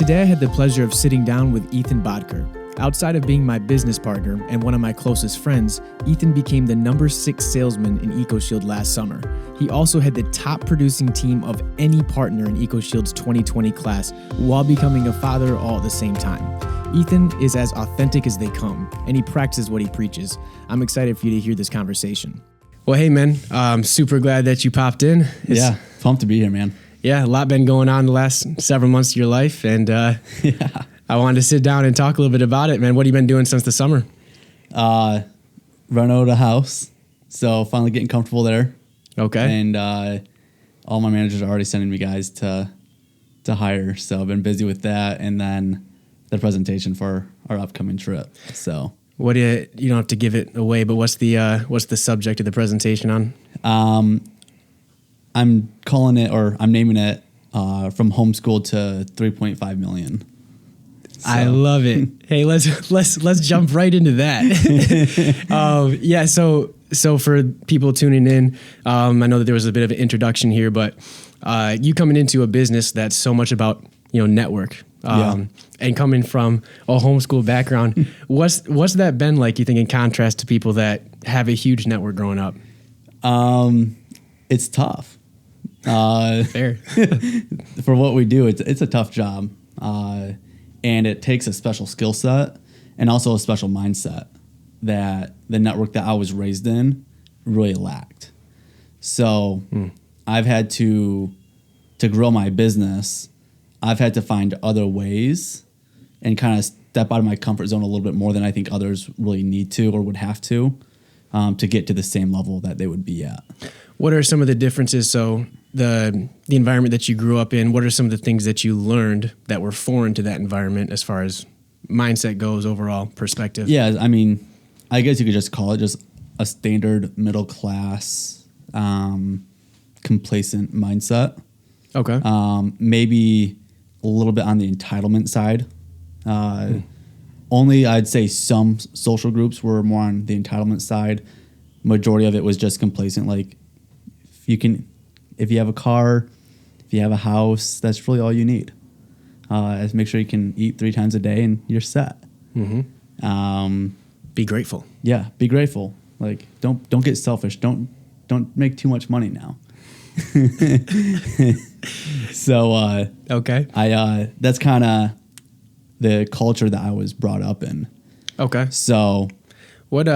Today I had the pleasure of sitting down with Ethan Bodtker. Outside of being my business partner and one of my closest friends, Ethan became the number 6 salesman in EcoShield last summer. He also had the top producing team of any partner in EcoShield's 2020 class while becoming a father all at the same time. Ethan is as authentic as they come, and he practices what he preaches. I'm excited for you to hear this conversation. Well, hey, man, I'm super glad that you popped in. Yeah, pumped to be here, man. Yeah, a lot been going on the last several months of your life, and I wanted to sit down and talk a little bit about it, man. What have you been doing since the summer? Run out a house, so finally getting comfortable there. Okay. And all my managers are already sending me guys to hire, so I've been busy with that, and then the presentation for our upcoming trip. So what do you don't have to give it away, but what's the subject of the presentation on? I'm calling it, or I'm naming it, from homeschool to 3.5 million. So. I love it. Hey, let's jump right into that. Yeah. So for people tuning in, I know that there was a bit of an introduction here, but you coming into a business that's so much about network, and coming from a homeschool background, what's that been like? You think in contrast to people that have a huge network growing up? It's tough. Fair. For what we do, it's a tough job, and it takes a special skill set and also a special mindset that the network that I was raised in really lacked. So I've had to grow my business. I've had to find other ways and kind of step out of my comfort zone a little bit more than I think others really need to or would have to get to the same level that they would be at. What are some of the differences? So the environment that you grew up in, what are some of the things that you learned that were foreign to that environment as far as mindset goes, overall perspective? Yeah, I mean, I guess you could just call it just a standard middle class, complacent mindset. Okay. Maybe a little bit on the entitlement side. Only I'd say some social groups were more on the entitlement side. Majority of it was just complacent. Like if you have a car, if you have a house, that's really all you need. Make sure you can eat 3 times a day and you're set. Mm-hmm. Be grateful. Yeah, be grateful. Like don't get selfish. Don't make too much money now. So okay, that's kind of the culture that I was brought up in. Okay. So what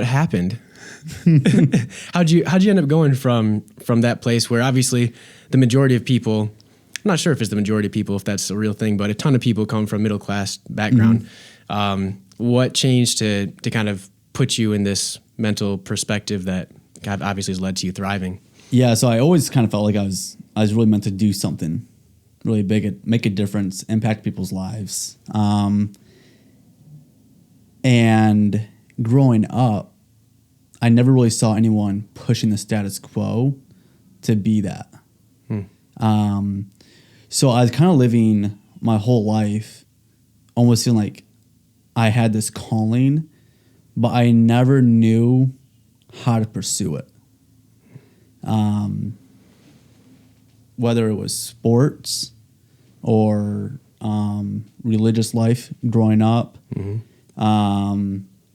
happened? How'd you end up going from that place where obviously the majority of people, I'm not sure if it's the majority of people, if that's a real thing, but a ton of people come from middle class background. Mm-hmm. What changed to kind of put you in this mental perspective that God obviously has led to you thriving? Yeah, so I always kind of felt like I was really meant to do something really big, make a difference, impact people's lives. And growing up, I never really saw anyone pushing the status quo to be that. So I was kind of living my whole life almost feeling like I had this calling, but I never knew how to pursue it. Whether it was sports or religious life growing up,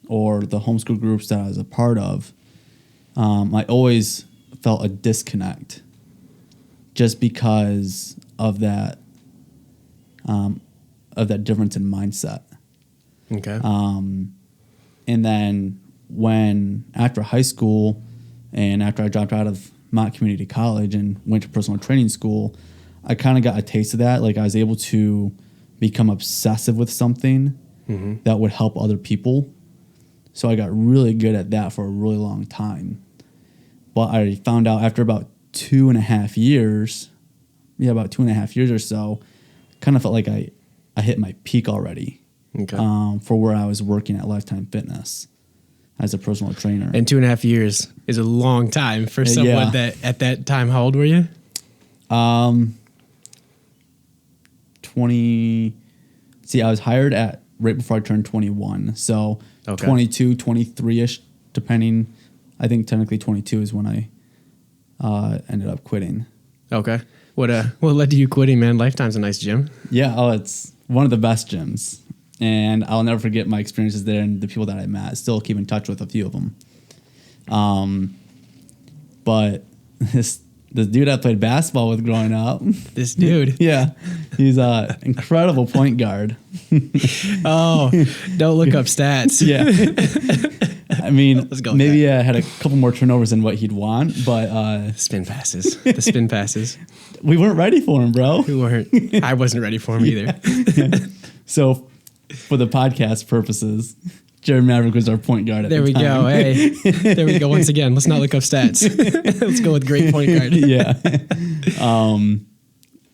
or the homeschool groups that I was a part of, I always felt a disconnect just because of that difference in mindset. Okay. And then after high school and after I dropped out of Mott Community College and went to personal training school, I kind of got a taste of that. Like I was able to become obsessive with something that would help other people. So I got really good at that for a really long time. But I found out after about 2.5 years, about 2.5 years or so, kind of felt like I hit my peak already. Okay. For where I was working at Lifetime Fitness as a personal trainer. And 2.5 years is a long time for someone that at that time. How old were you? 20. See, I was hired right before I turned 21. So 22, 23-ish, depending. I think technically 22 is when I ended up quitting. Okay. What led to you quitting, man? Lifetime's a nice gym. Yeah. Oh, it's one of the best gyms. And I'll never forget my experiences there and the people that I met. I still keep in touch with a few of them. But this dude I played basketball with growing up. This dude. Yeah. He's an incredible point guard. Oh, don't look up stats. Yeah. I mean, maybe I had a couple more turnovers than what he'd want, but spin passes. The spin passes. We weren't ready for him, bro. We weren't. I wasn't ready for him either. Yeah. So, for the podcast purposes, Jared Maverick was our point guard at the time. There we go. Hey, there we go. Once again, let's not look up stats. Let's go with great point guard. Yeah.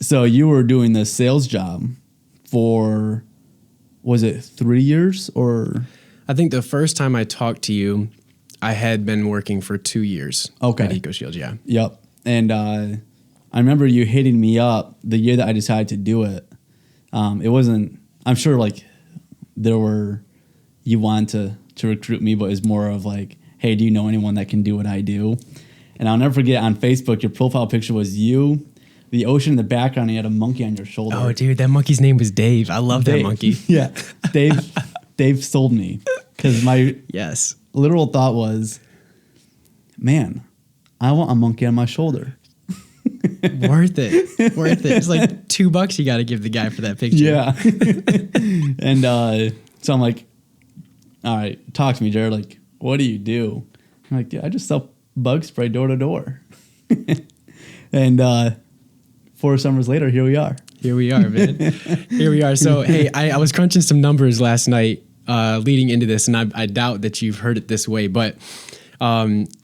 So you were doing the sales job for, was it 3 years or? I think the first time I talked to you, I had been working for 2 years at EcoShield, yeah. Yep. And I remember you hitting me up the year that I decided to do it. It wasn't, I'm sure like you wanted to recruit me, but it was more of like, hey, do you know anyone that can do what I do? And I'll never forget on Facebook, your profile picture was you, the ocean in the background, and you had a monkey on your shoulder. Oh, dude, that monkey's name was Dave. I love that monkey. Yeah. Dave sold me because my literal thought was, man, I want a monkey on my shoulder. Worth it. It's like $2 you got to give the guy for that picture. Yeah. And so I'm like, all right, talk to me, Jared. Like, what do you do? I'm like, I just sell bug spray door to door. And 4 summers later, here we are. Here we are, man. Here we are. So, hey, I was crunching some numbers last night leading into this, and I doubt that you've heard it this way, but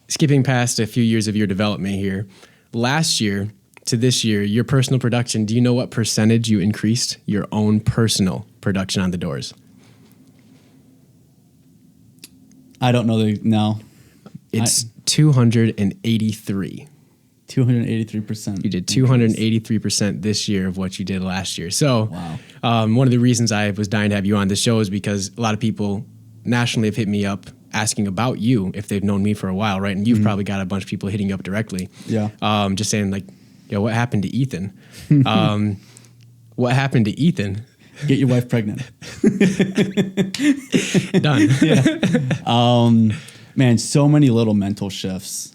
skipping past a few years of your development here, last year to this year, your personal production, do you know what percentage you increased your own personal production on the doors? I don't know. No. It's 283. 283%. You did 283% this year of what you did last year. So one of the reasons I was dying to have you on the show is because a lot of people nationally have hit me up asking about you if they've known me for a while, right? And you've probably got a bunch of people hitting you up directly. Yeah. Just saying like, yo, what happened to Ethan? What happened to Ethan? Get your wife pregnant. Done. Yeah. Man, so many little mental shifts.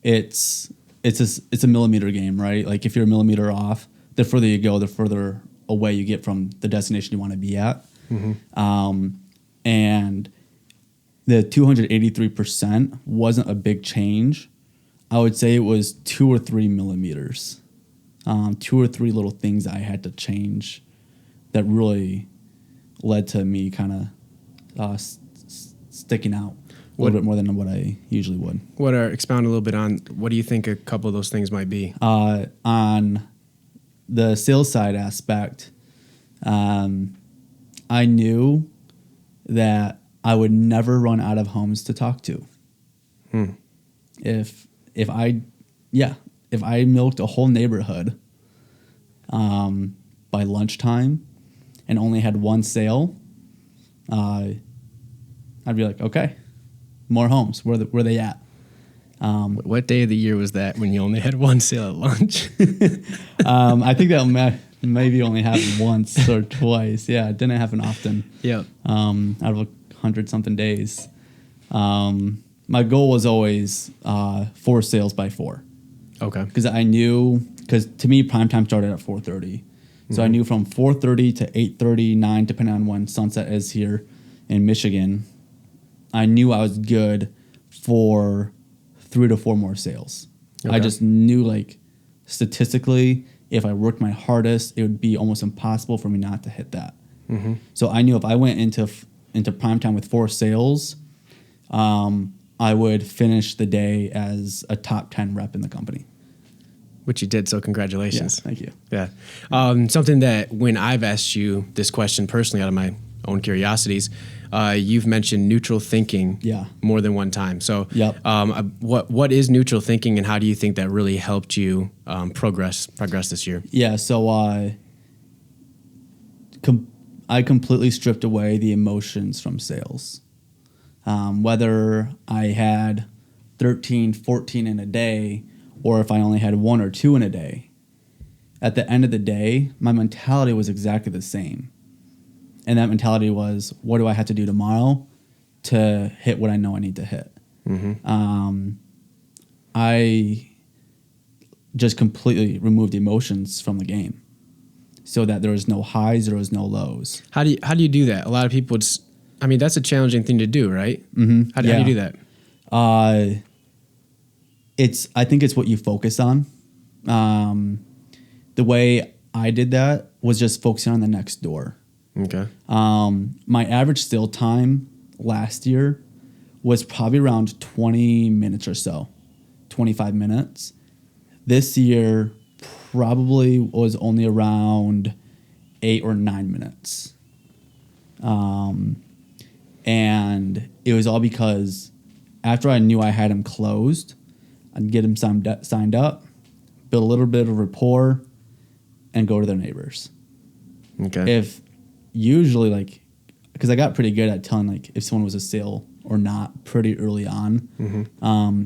It's a millimeter game, right? Like if you're a millimeter off, the further you go, the further away you get from the destination you want to be at. Mm-hmm. And the 283% wasn't a big change. I would say it was 2 or 3 millimeters, 2 or 3 little things I had to change that really led to me kind of sticking out a little bit more than what I usually would. Expound a little bit on what do you think a couple of those things might be? On the sales side aspect, I knew that I would never run out of homes to talk to. If I milked a whole neighborhood by lunchtime and only had one sale, I'd be like, okay, more homes. Where they at? What day of the year was that when you only had one sale at lunch? I think that maybe only happened once or twice. Yeah, it didn't happen often. Yeah. Out of 100-something days. My goal was always 4 sales by 4. Okay. Because to me, prime time started at 4:30. So I knew from 4:30 to 8:30, 9, depending on when sunset is here in Michigan, I knew I was good for 3 to 4 more sales. Okay. I just knew, like, statistically, if I worked my hardest, it would be almost impossible for me not to hit that. Mm-hmm. So I knew if I went into prime time with 4 sales, I would finish the day as a top 10 rep in the company. Which you did, so congratulations. Yeah, thank you. Yeah. Something that when I've asked you this question personally out of my own curiosities, you've mentioned neutral thinking more than one time. So what is neutral thinking and how do you think that really helped you progress this year? Yeah, so I completely stripped away the emotions from sales. Whether I had 13, 14 in a day, or if I only had 1 or 2 in a day, at the end of the day, my mentality was exactly the same. And that mentality was, what do I have to do tomorrow to hit what I know I need to hit? I just completely removed emotions from the game so that there was no highs, there was no lows. How do you do that? A lot of people, that's a challenging thing to do, right? Mm-hmm. How do you do that? I think it's what you focus on. The way I did that was just focusing on the next door. Okay. My average sale time last year was probably around 20 minutes or so, 25 minutes. This year probably was only around 8 or 9 minutes. And it was all because after I knew I had him closed, I'd get him signed up, build a little bit of rapport, and go to their neighbors. Okay. If usually, because I got pretty good at telling if someone was a sale or not pretty early on.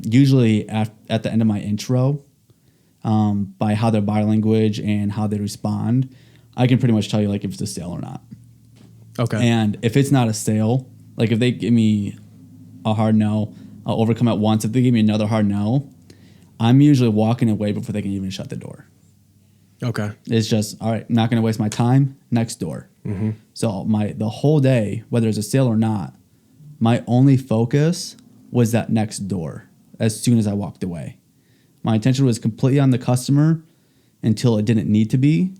Usually at the end of my intro, by how their body language and how they respond, I can pretty much tell you if it's a sale or not. Okay. And if it's not a sale, if they give me a hard no, I'll overcome it once. If they give me another hard no, I'm usually walking away before they can even shut the door. Okay. It's just, all right, I'm not going to waste my time, next door. So the whole day, whether it's a sale or not, my only focus was that next door as soon as I walked away. My attention was completely on the customer until it didn't need to be,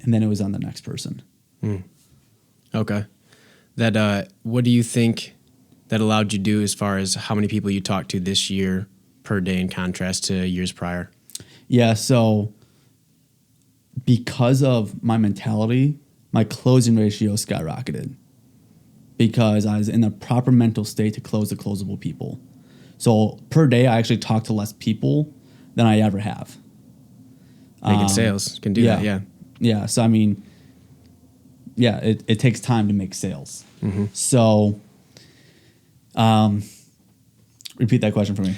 and then it was on the next person. Okay. What do you think that allowed you to do as far as how many people you talked to this year per day in contrast to years prior? Yeah, so because of my mentality, my closing ratio skyrocketed because I was in the proper mental state to close the closable people. So per day, I actually talk to less people than I ever have. Making sales can do that, yeah. Yeah, so it takes time to make sales. So, repeat that question for me.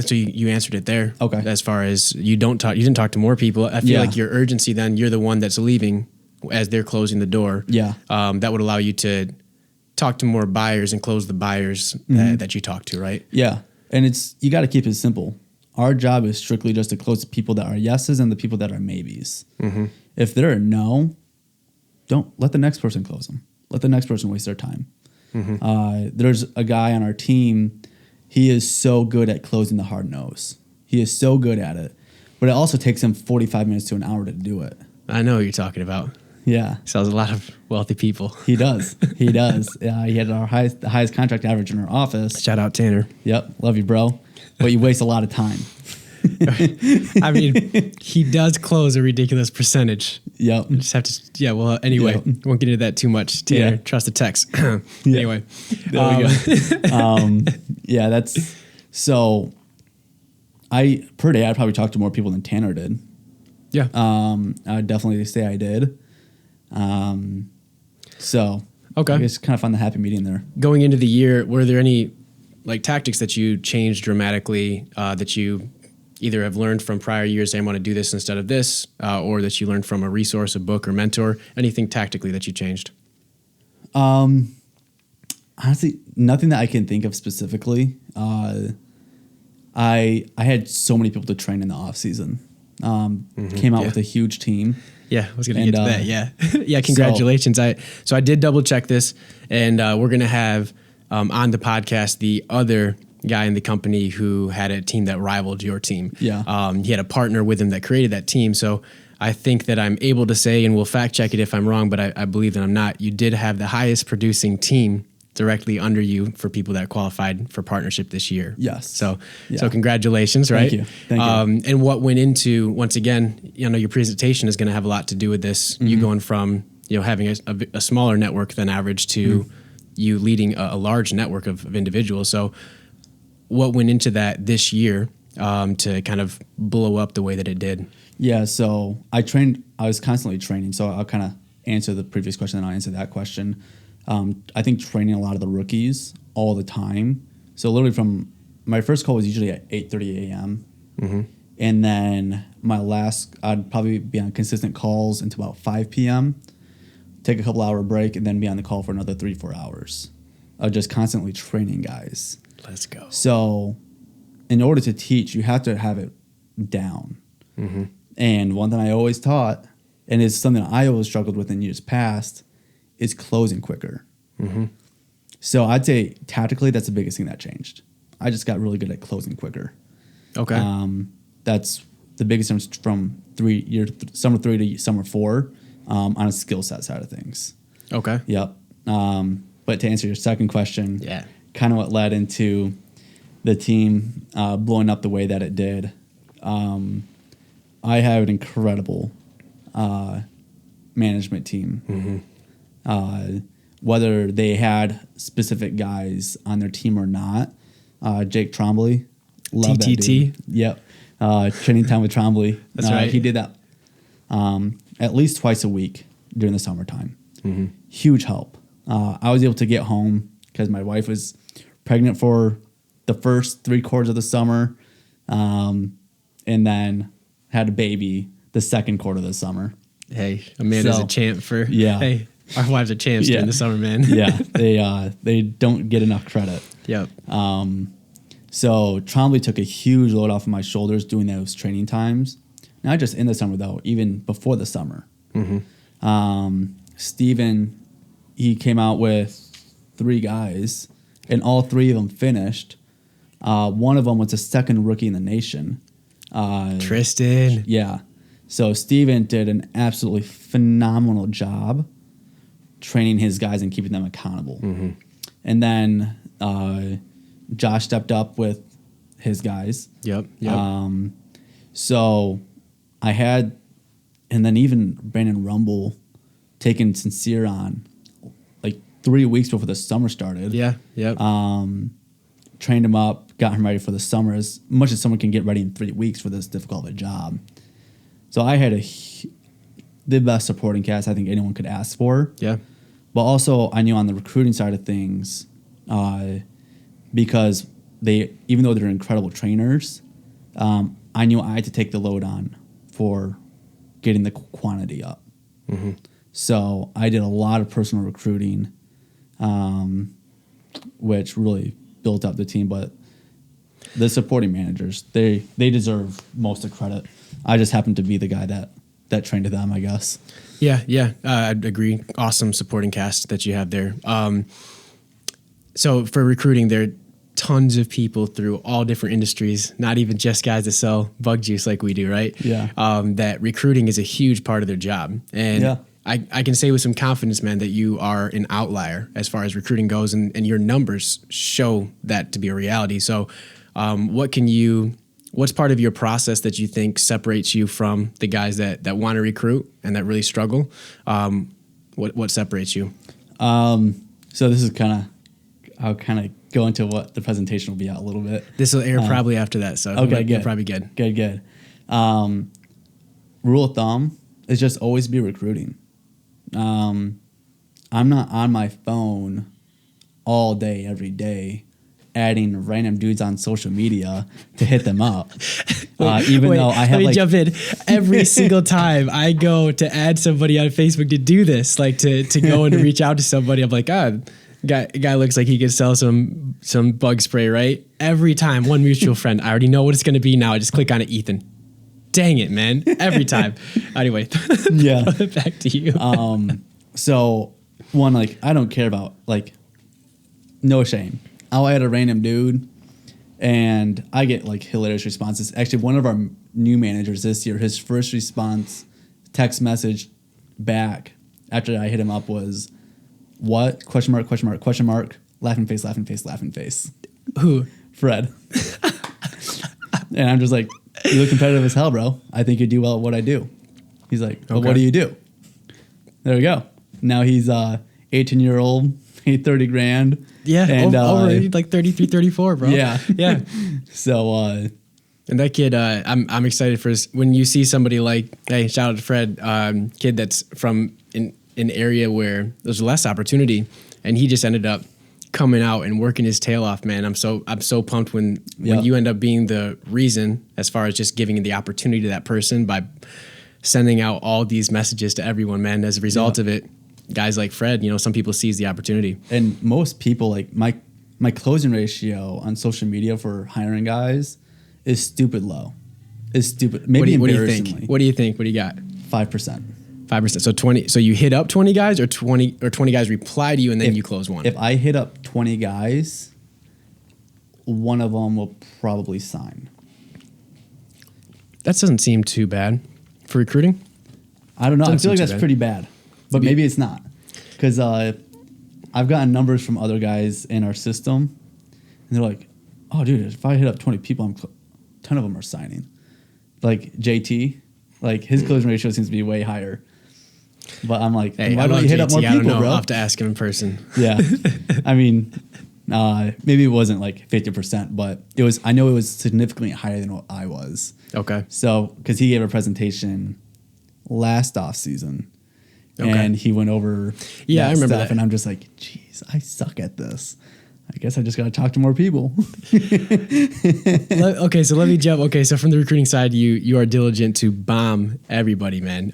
So you answered it there. Okay. As far as you didn't talk to more people. I feel like your urgency, then you're the one that's leaving as they're closing the door. Yeah. That would allow you to talk to more buyers and close the buyers that you talk to, right? Yeah. And you got to keep it simple. Our job is strictly just to close the people that are yeses and the people that are maybes. If they're a no, don't let the next person close them. Let the next person waste their time. There's a guy on our team. He is so good at closing the hard no's. He is so good at it. But it also takes him 45 minutes to an hour to do it. I know what you're talking about. Yeah. Sells a lot of wealthy people. He does. He had the highest contract average in our office. Shout out Tanner. Yep. Love you, bro. But you waste a lot of time. He does close a ridiculous percentage. Yep. You just have to, anyway, won't get into that too much. Tanner, trust the text. Anyway. There we go. So per day, I'd probably talk to more people than Tanner did. Yeah. I would definitely say I did. Okay. I guess kind of find the happy medium there. Going into the year, were there any tactics that you changed dramatically that you either have learned from prior years, say I want to do this instead of this, or that you learned from a resource, a book, or mentor? Anything tactically that you changed? Honestly, nothing that I can think of specifically. I had so many people to train in the off season. Came out with a huge team. Yeah, I was going to get to that. Yeah, yeah. Congratulations. So I did double check this, and we're going to have on the podcast the other guy in the company who had a team that rivaled your team. Yeah. He had a partner with him that created that team. So I think that I'm able to say, and we'll fact check it if I'm wrong, but I believe that I'm not. You did have the highest producing team directly under you for people that qualified for partnership this year. Yes. So congratulations, right? Thank you. And what went into, once again, your presentation is going to have a lot to do with this. You going from, having a smaller network than average to you leading a large network of individuals. So what went into that this year to kind of blow up the way that it did? Yeah. So I was constantly training. So I'll kind of answer the previous question and I'll answer that question. I think training a lot of the rookies all the time. So literally from my first call was usually at 8:30 a.m. And then I'd probably be on consistent calls until about 5 p.m., take a couple hour break, and then be on the call for another 3-4 hours of just constantly training guys. Let's go. So in order to teach, you have to have it down. Mm-hmm. And one thing I always taught, and it's something I always struggled with in years past, is closing quicker. Mm-hmm. So I'd say tactically, that's the biggest thing that changed. I just got really good at closing quicker. Okay. That's the biggest difference from summer 3 to summer 4 on a skill set side of things. Okay. Yep. But to answer your second question, Yeah. kind of what led into the team blowing up the way that it did. I have an incredible management team. Mm-hmm. Whether they had specific guys on their team or not, Jake Trombley, love that dude. Yep. Training time with Trombley. That's right. He did that at least twice a week during the summertime. Mm-hmm. Huge help. I was able to get home because my wife was pregnant for the first 3 quarters of the summer, and then had a baby the second quarter of the summer. Hey, Amanda's a champ for. Yeah. Hey, our wives are champs during the summer, man. Yeah, they don't get enough credit. Yep. So Trombley took a huge load off of my shoulders doing those training times. Not just in the summer though, even before the summer. Mm-hmm. Steven, he came out with 3 guys, and all 3 of them finished. One of them was the second rookie in the nation. Tristan. Yeah. So Steven did an absolutely phenomenal job training his guys and keeping them accountable. Mm-hmm. And then Josh stepped up with his guys. Yep. So I had, and then even Brandon Rumble taking Sincere on like 3 weeks before the summer started. Yeah. Yep. Trained him up, got him ready for the summer as much as someone can get ready in 3 weeks for this difficult of a job. So I had the best supporting cast I think anyone could ask for. Yeah. But also I knew on the recruiting side of things, because even though they're incredible trainers, I knew I had to take the load on for getting the quantity up. Mm-hmm. So I did a lot of personal recruiting, which really built up the team. But the supporting managers, they deserve most of the credit. I just happened to be the guy that trained them, I guess. Yeah. I'd agree. Awesome supporting cast that you have there. So for recruiting, there are tons of people through all different industries, not even just guys that sell bug juice like we do, right? Yeah. That recruiting is a huge part of their job. And Yeah. I can say with some confidence, man, that you are an outlier as far as recruiting goes, and your numbers show that to be a reality. So what's part of your process that you think separates you from the guys that want to recruit and that really struggle? What separates you? So this is I'll kind of go into what the presentation will be out a little bit. This will air probably after that, so okay, you're probably good. Good. Rule of thumb is just always be recruiting. I'm not on my phone all day, every day, adding random dudes on social media to hit them up. Though I have let me jump in. Every single time I go to add somebody on Facebook to do this, like to go and reach out to somebody, I'm like, guy looks like he could sell some bug spray, right? Every time, one mutual friend, I already know what it's going to be now. I just click on it, Ethan. Dang it, man. Every time. Anyway, yeah. Back to you. So one, I don't care about, no shame. I'll add a random dude and I get hilarious responses. Actually, one of our new managers this year, his first response text message back after I hit him up was, "What? Question mark, question mark, question mark, laughing face, laughing face, laughing face." Who? Fred. And I'm just like, "You look competitive as hell, bro. I think you do well at what I do." He's like, "Well, Okay. what do you do?" There we go. Now he's 18-year-old, paid $30,000. Yeah, and over 33, 34, bro. Yeah. Yeah. So and that kid, I'm excited for when you see somebody hey, shout out to Fred, kid that's from an area where there's less opportunity, and he just ended up coming out and working his tail off, man. I'm so pumped when you end up being the reason, as far as just giving the opportunity to that person by sending out all these messages to everyone, man. As a result of it, guys like Fred, some people seize the opportunity. And most people, like my closing ratio on social media for hiring guys is stupid low. It's stupid. Maybe embarrassingly. What do you think? What do you got? 5%. 5%. So 20. So you hit up 20 guys, or 20 guys reply to you, and then you close one. If I hit up 20 guys, one of them will probably sign. That doesn't seem too bad for recruiting. I don't know. I feel like that's pretty bad, but maybe it's not, because I've gotten numbers from other guys in our system, and they're like, "Oh, dude, if I hit up 20 people, 10 of them are signing." Like JT, like his closing ratio seems to be way higher. But I'm like, hey, why don't you hit up more people, bro? I'll have to ask him in person. Yeah, I mean, maybe it wasn't like 50%, but it was. I know it was significantly higher than what I was. Okay. So, because he gave a presentation last off season, and he went over I remember stuff, that. and I'm just like, geez, I suck at this. I guess I just got to talk to more people. Okay, so let me jump. Okay, so from the recruiting side, you are diligent to bomb everybody, man.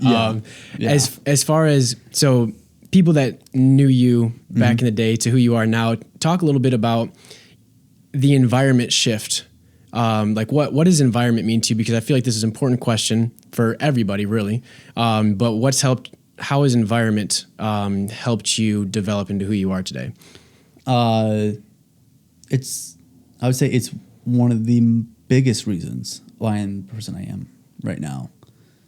As far as, so people that knew you back in the day to who you are now, talk a little bit about the environment shift. Like what does environment mean to you? Because I feel like this is an important question for everybody, really. But how has environment helped you develop into who you are today? I would say it's one of the biggest reasons why I'm the person I am right now.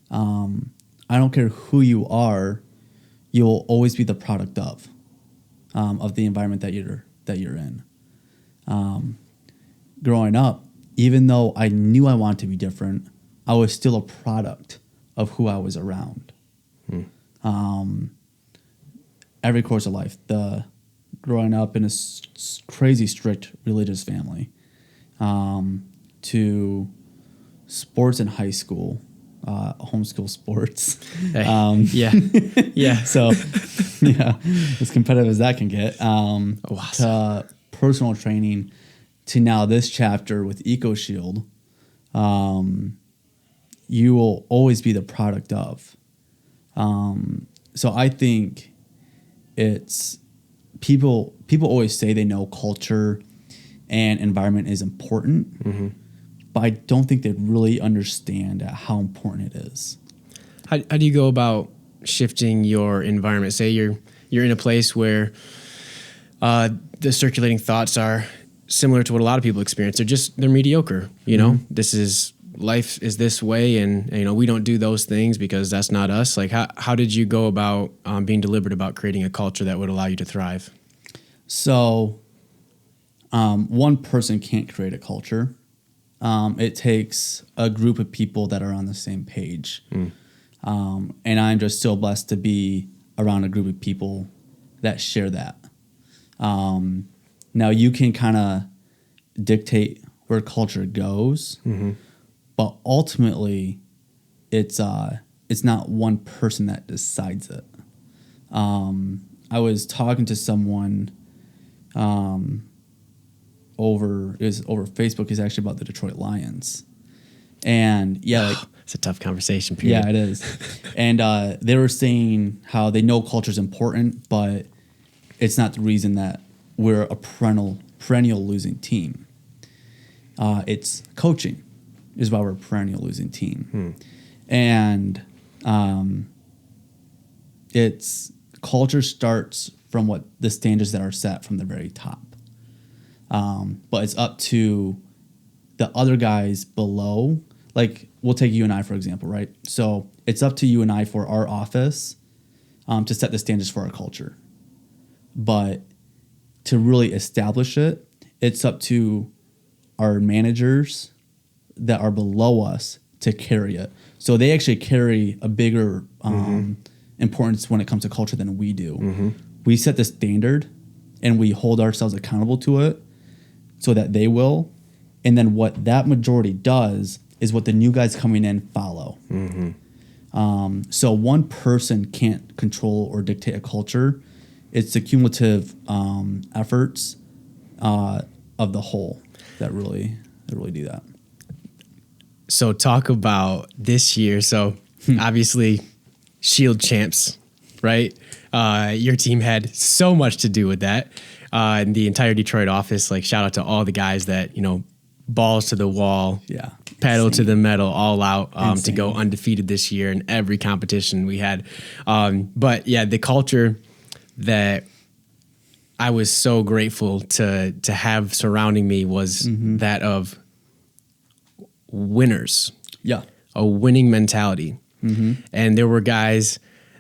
I don't care who you are, you'll always be the product of the environment that you're in. Growing up, even though I knew I wanted to be different, I was still a product of who I was around. Every course of life, growing up in a crazy strict religious family, to sports in high school, homeschool sports. So, as competitive as that can get, to personal training, to now this chapter with EcoShield, you will always be the product of. So I think it's people always say they know culture and environment is important, but I don't think they really understand how important it is. How do you go about shifting your environment? Say you're in a place where the circulating thoughts are similar to what a lot of people experience. They're mediocre. This is life is this way, and we don't do those things because that's not us. Like how did you go about being deliberate about creating a culture that would allow you to thrive? So, one person can't create a culture. It takes a group of people that are on the same page. And I'm just so blessed to be around a group of people that share that. Now you can kind of dictate where culture goes, but ultimately it's not one person that decides it. I was talking to someone over Facebook. Is actually about the Detroit Lions, and it's a tough conversation. Period. Yeah, it is. And they were saying how they know culture is important, but it's not the reason that we're a perennial losing team. It's coaching is why we're a perennial losing team, and it's culture starts from what the standards that are set from the very top. But it's up to the other guys below. Like, we'll take you and I, for example, right? So it's up to you and I for our office to set the standards for our culture. But to really establish it, it's up to our managers that are below us to carry it. So they actually carry a bigger importance when it comes to culture than we do. We set the standard and we hold ourselves accountable to it so that they will. And then what that majority does is what the new guys coming in follow. So one person can't control or dictate a culture. It's the cumulative efforts of the whole that really do that. So talk about this year. So obviously Shield champs, right? Your team had so much to do with that. And the entire Detroit office, like shout out to all the guys that, balls to the wall, pedal to the metal, all out to go undefeated this year in every competition we had. But yeah, the culture that I was so grateful to have surrounding me was that of winners. Yeah. A winning mentality. And there were guys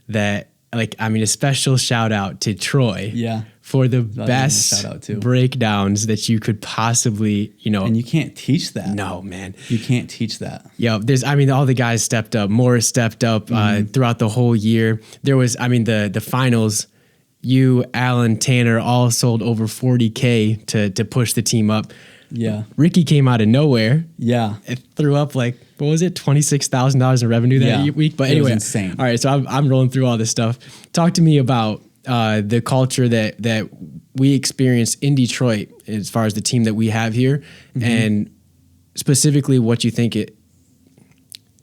that, a special shout out to Troy. Yeah. For the best breakdowns that you could possibly, And you can't teach that. No, man. You can't teach that. Yeah, all the guys stepped up. Morris stepped up throughout the whole year. There was, the finals, you, Alan, Tanner all sold over $40K to push the team up. Yeah. Ricky came out of nowhere. Yeah. It threw up what was it? $26,000 in revenue that week. But anyway, it was insane. All right. So I'm rolling through all this stuff. Talk to me about the culture that we experience in Detroit as far as the team that we have here, and specifically what you think it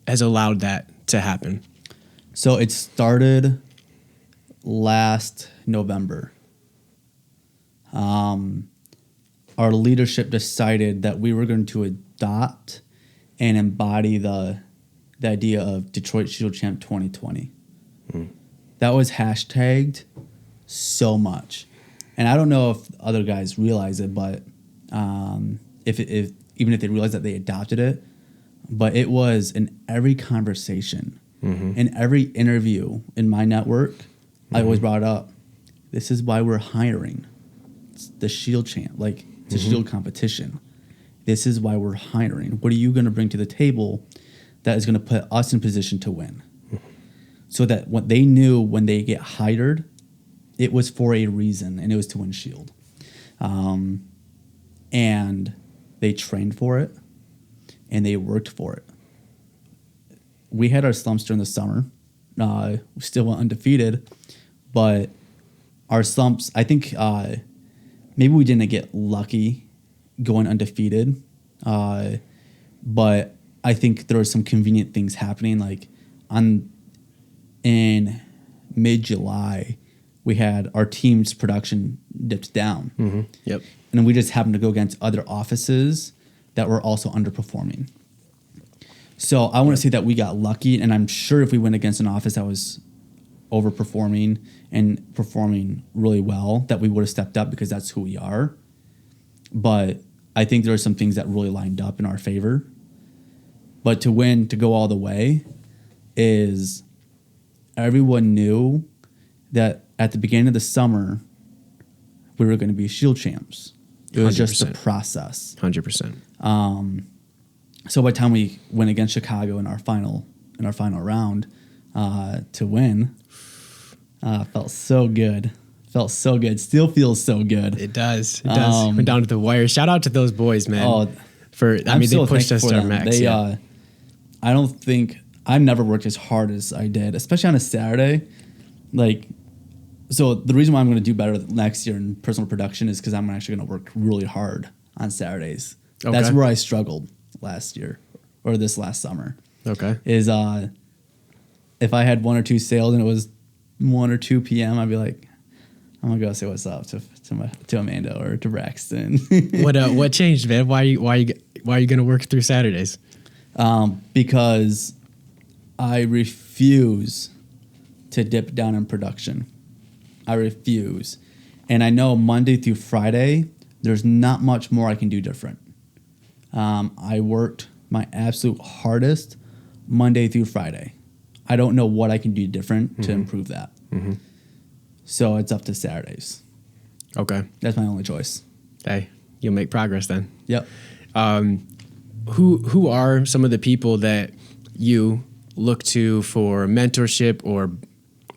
has allowed that to happen. So it started last November. Our leadership decided that we were going to adopt and embody the idea of Detroit Shield Champ 2020. That was hashtagged so much. And I don't know if other guys realize it, but if even if they realize that they adopted it, but it was in every conversation, in every interview in my network, I always brought up, this is why we're hiring. It's the Shield Champ, it's a Shield competition. This is why we're hiring. What are you going to bring to the table that is going to put us in position to win? So that what they knew when they get hired, it was for a reason, and it was to win Shield. And they trained for it, and they worked for it. We had our slumps during the summer. We still went undefeated, but our slumps, I think maybe we didn't get lucky going undefeated, but I think there were some convenient things happening. In mid-July, we had our team's production dipped down. Yep. And we just happened to go against other offices that were also underperforming. So I want to say that we got lucky, and I'm sure if we went against an office that was overperforming and performing really well, that we would have stepped up because that's who we are. But I think there are some things that really lined up in our favor. But to win, to go all the way, is everyone knew that at the beginning of the summer, we were going to be Shield champs. It was 100%. Just the process. 100%. So by the time we went against Chicago in our final round to win, felt so good. Felt so good. Still feels so good. It does. It does. Went down to the wire. Shout out to those boys, man. They pushed us to our max. I don't think I've never worked as hard as I did, especially on a Saturday. So the reason why I'm going to do better next year in personal production is because I'm actually going to work really hard on Saturdays. Okay. That's where I struggled last year or this last summer. Okay. Is if I had one or two sales and it was 1 or 2 p.m., I'd be like, I'm gonna go say what's up to Amanda or to Braxton. What changed, man? Why are you gonna work through Saturdays? Because I refuse to dip down in production. I refuse, and I know Monday through Friday there's not much more I can do different. I worked my absolute hardest Monday through Friday. I don't know what I can do different to improve that. So it's up to Saturdays. Okay. That's my only choice. Hey, you'll make progress then. Yep. Who are some of the people that you look to for mentorship or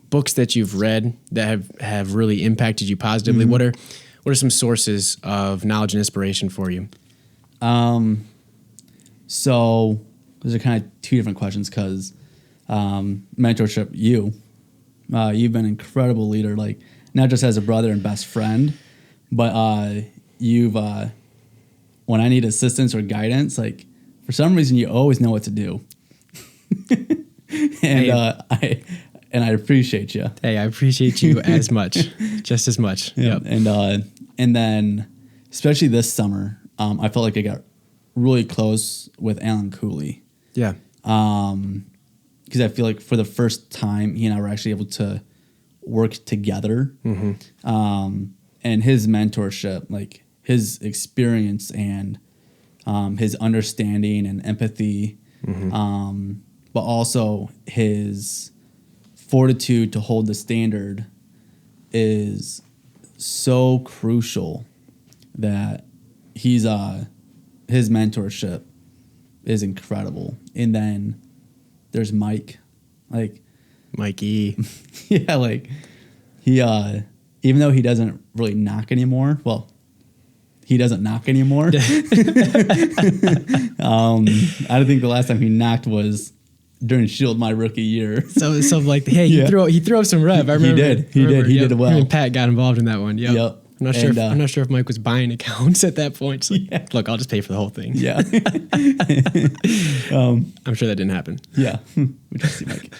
books that you've read that have really impacted you positively? What are some sources of knowledge and inspiration for you? So those are kind of two different questions because mentorship, you've been an incredible leader, not just as a brother and best friend, but you've when I need assistance or guidance, like for some reason you always know what to do. And I appreciate you. Hey, I appreciate you as much, just as much. Yeah. Yep. And then especially this summer, I felt like I got really close with Alan Cooley. Yeah. Because I feel like for the first time, he and I were actually able to work together. Mm-hmm. And his mentorship, like his experience and his understanding and empathy, mm-hmm. But also his fortitude to hold the standard is so crucial that his mentorship is incredible. And then there's Mike, like Mikey. yeah, like he even though he doesn't really knock anymore, well, he doesn't knock anymore. I don't think the last time he knocked was during Shield my rookie year. So like, hey, he threw up some rev. I remember he did well. Him and Pat got involved in that one. Yep. I'm not sure if Mike was buying accounts at that point. So look, I'll just pay for the whole thing. Yeah. I'm sure that didn't happen. Yeah. We just see Mike.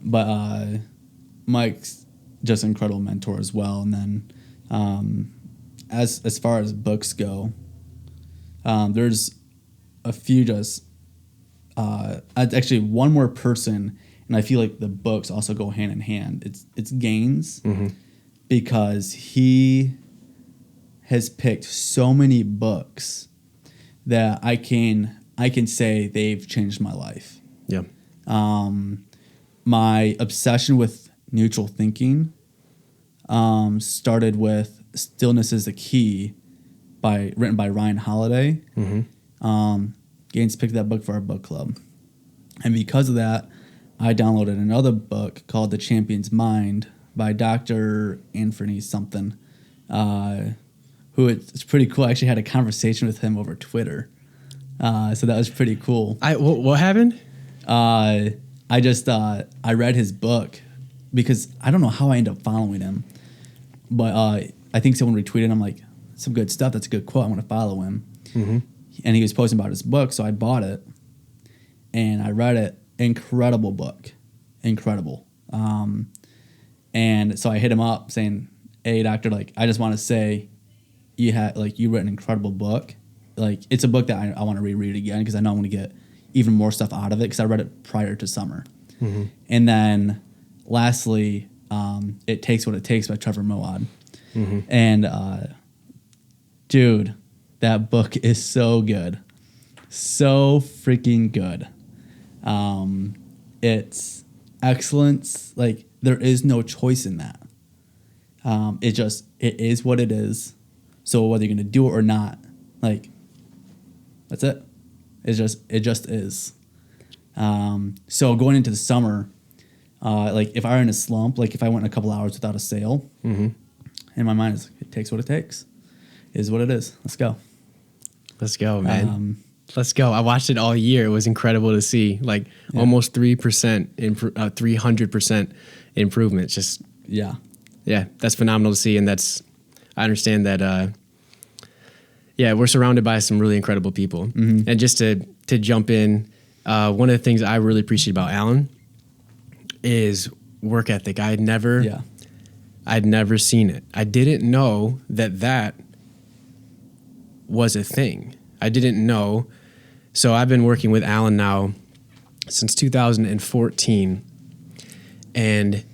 But Mike's just an incredible mentor as well. And then as far as books go, there's a few just actually one more person, and I feel like the books also go hand in hand. It's Gaines, mm-hmm. because he has picked so many books that I can say they've changed my life. Yeah. My obsession with neutral thinking started with Stillness is the Key written by Ryan Holiday. Mm-hmm. Gaines picked that book for our book club. And because of that, I downloaded another book called The Champion's Mind by Dr. Anthony something, who it's pretty cool. I actually had a conversation with him over Twitter. So that was pretty cool. What happened? I read his book because I don't know how I ended up following him. But I think someone retweeted. I'm like, some good stuff. That's a good quote. I want to follow him. Mm-hmm. And he was posting about his book, so I bought it. And I read it. Incredible book. Incredible. And so I hit him up saying, hey, doctor, like, I just want to say you wrote an incredible book. Like, it's a book that I want to reread again because I know I'm going to get even more stuff out of it because I read it prior to summer. Mm-hmm. And then lastly, It Takes What It Takes by Trevor Moawad. Mm-hmm. And, dude, that book is so good. So freaking good. It's excellence. Like, there is no choice in that. It is what it is. So whether you're going to do it or not, like, that's it. It just is. So going into the summer, like if I were in a slump, like if I went a couple hours without a sale, mm-hmm. in my mind, it's like, it takes what it takes. It is what it is. Let's go. Let's go, man. Let's go. I watched it all year. It was incredible to see, like almost 300% improvement. Just yeah, that's phenomenal to see, and I understand that. We're surrounded by some really incredible people, mm-hmm. and just to jump in, one of the things I really appreciate about Alan is work ethic. I'd never seen it. I didn't know that was a thing. I didn't know. So I've been working with Alan now since 2014, and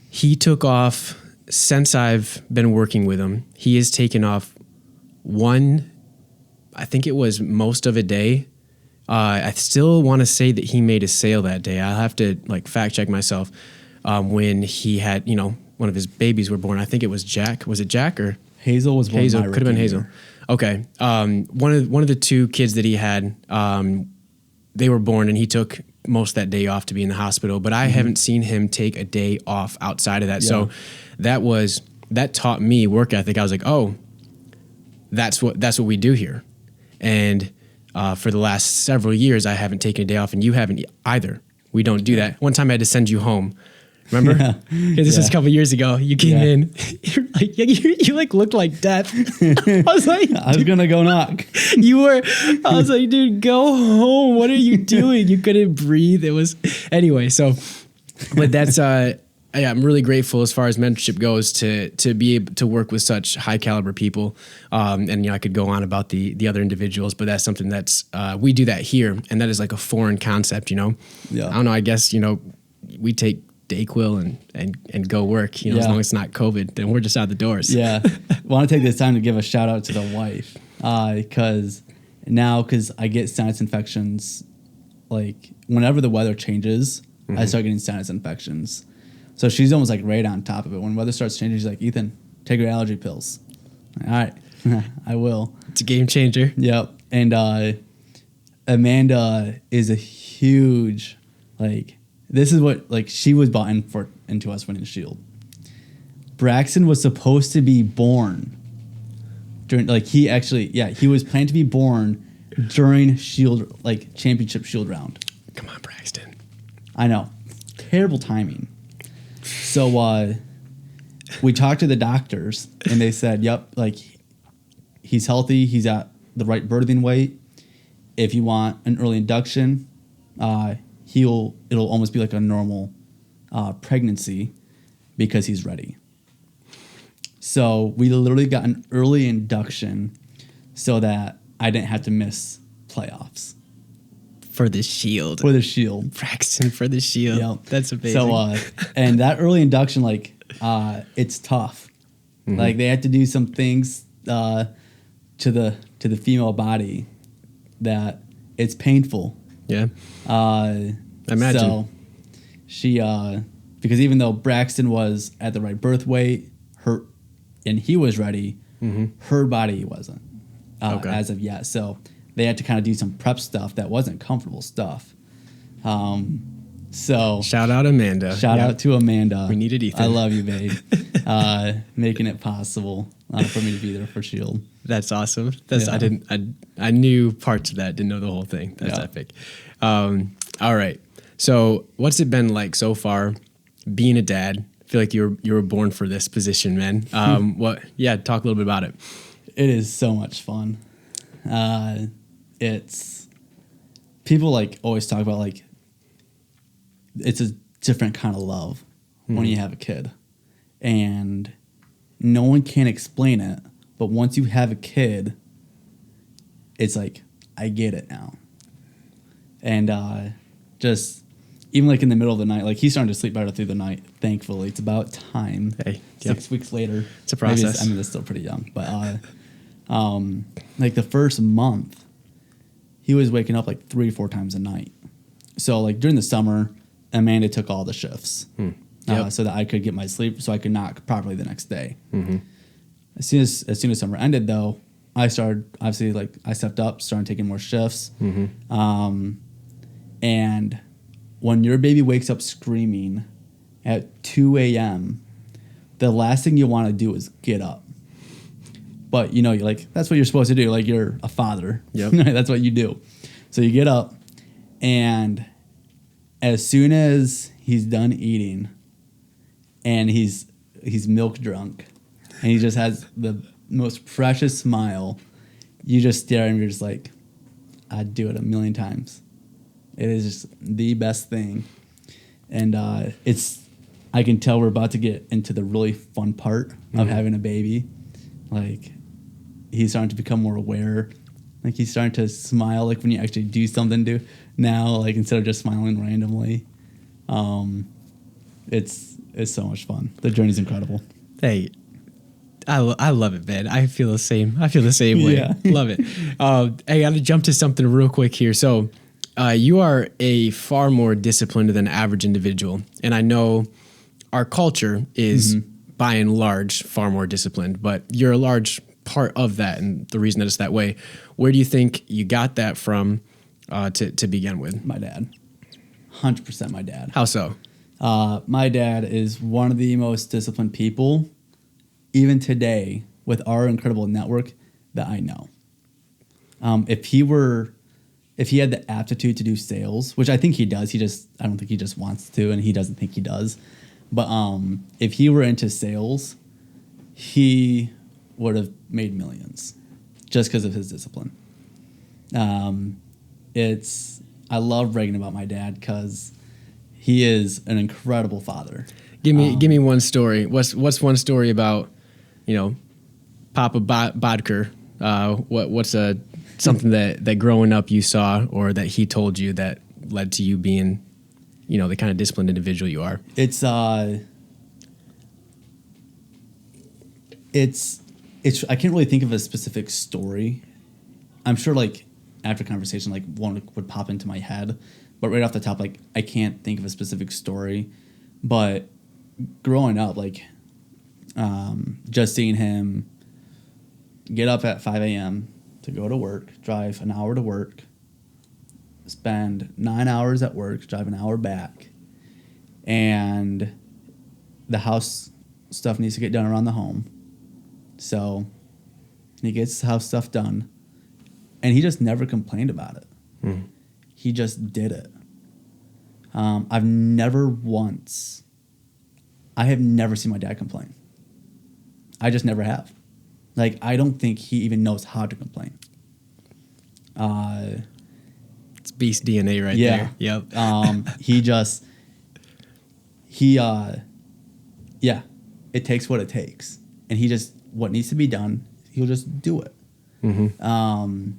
he took off, since I've been working with him, he has taken off I think it was most of a day. I still want to say that he made a sale that day. I'll have to fact check myself. When he had, one of his babies were born. I think it was Jack. Was it Jack or Hazel was born? Hazel, could have been Hazel. Okay. One of the two kids that he had, they were born, and he took most of that day off to be in the hospital. But I haven't seen him take a day off outside of that. Yeah. So that taught me work ethic. I was like, oh, that's what we do here. And for the last several years, I haven't taken a day off, and you haven't either. We don't do that. One time I had to send you home Remember? Yeah. 'Cause this was a couple years ago. You came in, you're like, you like looked like death. I was like, I was gonna go knock. you were. I was like, dude, go home. What are you doing? You couldn't breathe. It was anyway. So, but that's yeah, I'm really grateful as far as mentorship goes to be able to work with such high caliber people. And you know, I could go on about the other individuals, but that's something that's we do that here, and that is like a foreign concept. You know, Yeah. I don't know. I guess, you know, we take Dayquil and go work. You know, as long as it's not COVID, then we're just out the doors. Yeah. Want to take this time to give a shout out to the wife, because I get sinus infections. Like whenever the weather changes, I start getting sinus infections. So she's almost like right on top of it. When weather starts changing, she's like, Ethan, take your allergy pills. All right, I will. It's a game changer. Yep. And Amanda is a huge, like, this is what, like, she was bought into us winning Shield. Braxton was supposed to be born during, like, he was planned to be born during Shield, like, championship Shield round. Come on, Braxton. I know. Terrible timing. So we talked to the doctors, and they said, yep, like, he's healthy. He's at the right birthing weight. If you want an early induction, it'll almost be like a normal pregnancy because he's ready. So we literally got an early induction so that I didn't have to miss playoffs. For the Shield. For the Shield. Braxton for the Shield. Yep. That's amazing. So, and that early induction, like, it's tough. Mm-hmm. Like, they had to do some things to the female body that it's painful. Yeah. I imagine. So she, because even though Braxton was at the right birth weight, and he was ready, her body wasn't as of yet. So they had to kind of do some prep stuff that wasn't comfortable stuff. So shout out Amanda. Shout out to Amanda. We needed Ethan. I love you, babe. Making it possible for me to be there for Shield. That's awesome. I knew parts of that, didn't know the whole thing. That's epic. All right. So what's it been like so far being a dad? I feel like you were born for this position, man. Talk a little bit about it. It is so much fun. It's people like always talk about, like, it's a different kind of love when you have a kid, and no one can explain it. But once you have a kid, it's like, I get it now. And just even like in the middle of the night, like, he's starting to sleep better through the night. Thankfully, it's about time. Hey, 6 weeks later, it's a process. It's still pretty young, but like the first month, he was waking up like 3 or 4 times a night. So like during the summer, Amanda took all the shifts so that I could get my sleep, so I could knock properly the next day. Mm-hmm. As soon as summer ended, though, I started, obviously, like, I stepped up, started taking more shifts. Mm-hmm. And when your baby wakes up screaming at 2 a.m., the last thing you want to do is get up. But, you know, you're like, that's what you're supposed to do. Like, you're a father. Yep. That's what you do. So you get up, and as soon as he's done eating and he's milk drunk and he just has the most precious smile, you just stare at him and you're just like, I'd do it 1,000,000 times. It is just the best thing. And I can tell we're about to get into the really fun part of having a baby. Like, he's starting to become more aware. Like, he's starting to smile, like, when you actually do something now, like, instead of just smiling randomly. It's so much fun. The journey's incredible. Hey, I love it, man. I feel the same way. Yeah. Love it. I got to jump to something real quick here. So you are a far more disciplined than average individual. And I know our culture is, by and large, far more disciplined, but you're a large part of that. And the reason that it's that way, where do you think you got that from to begin with? My dad. 100% my dad. How so? My dad is one of the most disciplined people, even today, with our incredible network, that I know. If he had the aptitude to do sales, which I think he does, I don't think he just wants to, and he doesn't think he does. But if he were into sales, he would have made millions just because of his discipline. I love bragging about my dad because he is an incredible father. Give me one story. What's one story about, Papa Bodtker? What's something that growing up you saw or that he told you that led to you being, the kind of disciplined individual you are? It's I can't really think of a specific story. I'm sure like after conversation, like one would pop into my head, but right off the top, like I can't think of a specific story. But growing up, like just seeing him get up at 5 a.m. to go to work, drive an hour to work, spend 9 hours at work, drive an hour back, and the house stuff needs to get done around the home. So he gets house stuff done, and he just never complained about it. Mm. He just did it. I have never seen my dad complain. I just never have. Like, I don't think he even knows how to complain. It's beast DNA right there. Yep. It takes what it takes. And what needs to be done, he'll just do it. Mm-hmm.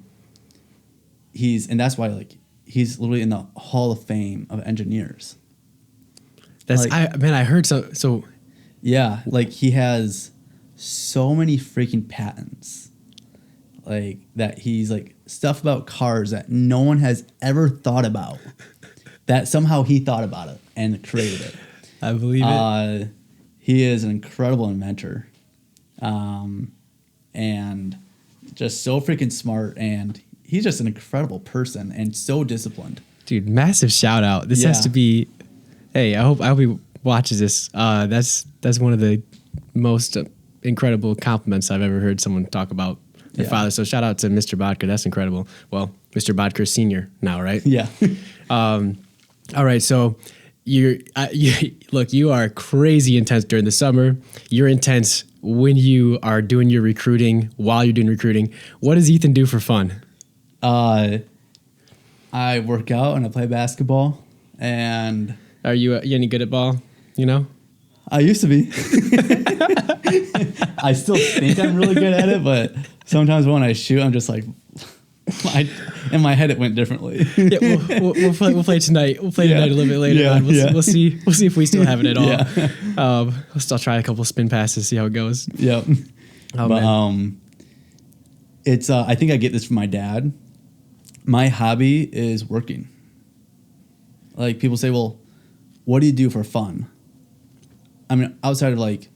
And that's why, like, he's literally in the Hall of Fame of engineers. I heard so. Yeah, like he has so many freaking patents, like that he's like stuff about cars that no one has ever thought about. That somehow he thought about it and created it. I believe it. He is an incredible inventor, and just so freaking smart, and he's just an incredible person and so disciplined. Dude, massive shout out. This has to be. Hey, I hope he watches this. That's one of the most incredible compliments I've ever heard someone talk about their father. So shout out to Mr. Bodtker. That's incredible. Well, Mr. Bodtker Senior now, right? Yeah. All right. So you are crazy intense during the summer. You're intense when you are doing your recruiting. While you're doing recruiting, what does Ethan do for fun? I work out and I play basketball. And are you any good at ball? I used to be. I still think I'm really good at it, but sometimes when I shoot, I'm just like, in my head it went differently. Yeah, we'll play tonight. We'll play tonight a little bit later on. We'll see if we still have it at all. Yeah. I'll still try a couple spin passes, see how it goes. Yep. It's I think I get this from my dad. My hobby is working. Like people say, well, what do you do for fun? I mean, outside of like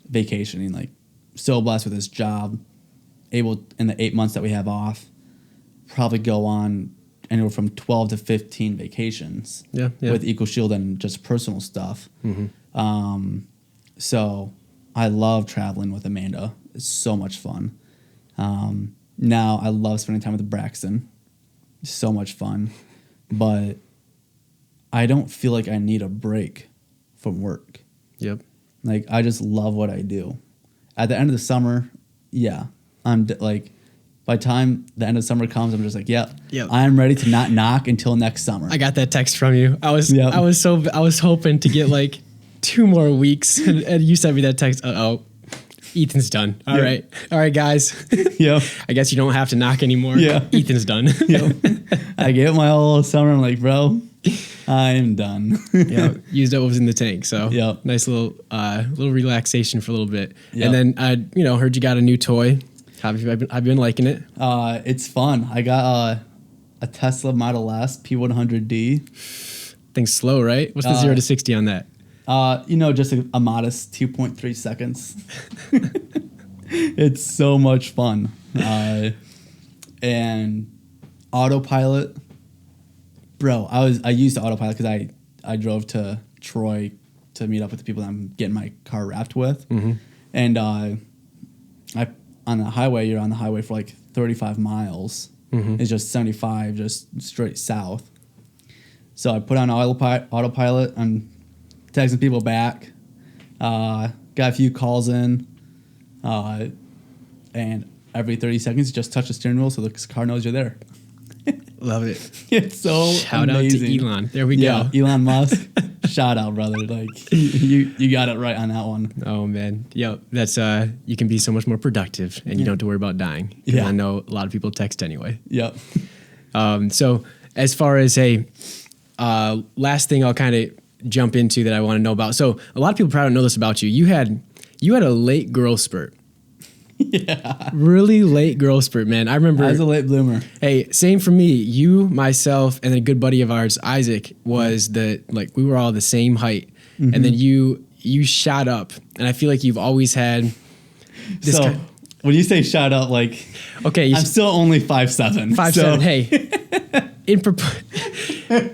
vacationing, like so blessed with this job, able in the 8 months that we have off, probably go on anywhere from 12 to 15 vacations with EcoShield and just personal stuff. Mm-hmm. So I love traveling with Amanda. It's so much fun. Now I love spending time with Braxton. It's so much fun. But I don't feel like I need a break from work. Yep. Like, I just love what I do. At the end of the summer, I'm by the time the end of summer comes, I'm just like, I'm ready to not knock until next summer. I got that text from you. I was hoping to get like 2 more weeks, and you sent me that text. Ethan's done. All right, guys. Yeah. I guess you don't have to knock anymore. Yeah. Ethan's done. I gave it my all summer. I'm like, bro, I'm done. Used what was in the tank. So nice little relaxation for a little bit. Yep. And then I heard you got a new toy. Have you been liking it? It's fun. I got a Tesla Model S P100D. Thing's slow, right? What's the 0 to 60 on that? Just a modest 2.3 seconds. It's so much fun. And autopilot. Bro, I used the autopilot because I drove to Troy to meet up with the people that I'm getting my car wrapped with. Mm-hmm. And on the highway, you're on the highway for like 35 miles. Mm-hmm. It's just 75, just straight south. So I put on autopilot. I'm texting people back. Got a few calls in, and every 30 seconds, just touch the steering wheel so the car knows you're there. Love it. It's so Shout amazing. out to Elon. There we go. Elon Musk. Shout out, brother. Like you got it right on that one. Oh man. Yep. That's you can be so much more productive and you don't have to worry about dying. 'Cause Yeah. I know a lot of people text anyway. Yep. So as far as last thing I'll kind of jump into that I want to know about. So a lot of people probably don't know this about you. You had a late growth spurt. Yeah. Really late growth spurt, man. I remember. I was a late bloomer. Hey, same for me. You, myself, and then a good buddy of ours, Isaac, was we were all the same height. Mm-hmm. And then you shot up. And I feel like you've always had this So when you say shot up, like, okay, I'm still only 5'7". 5'7". Hey,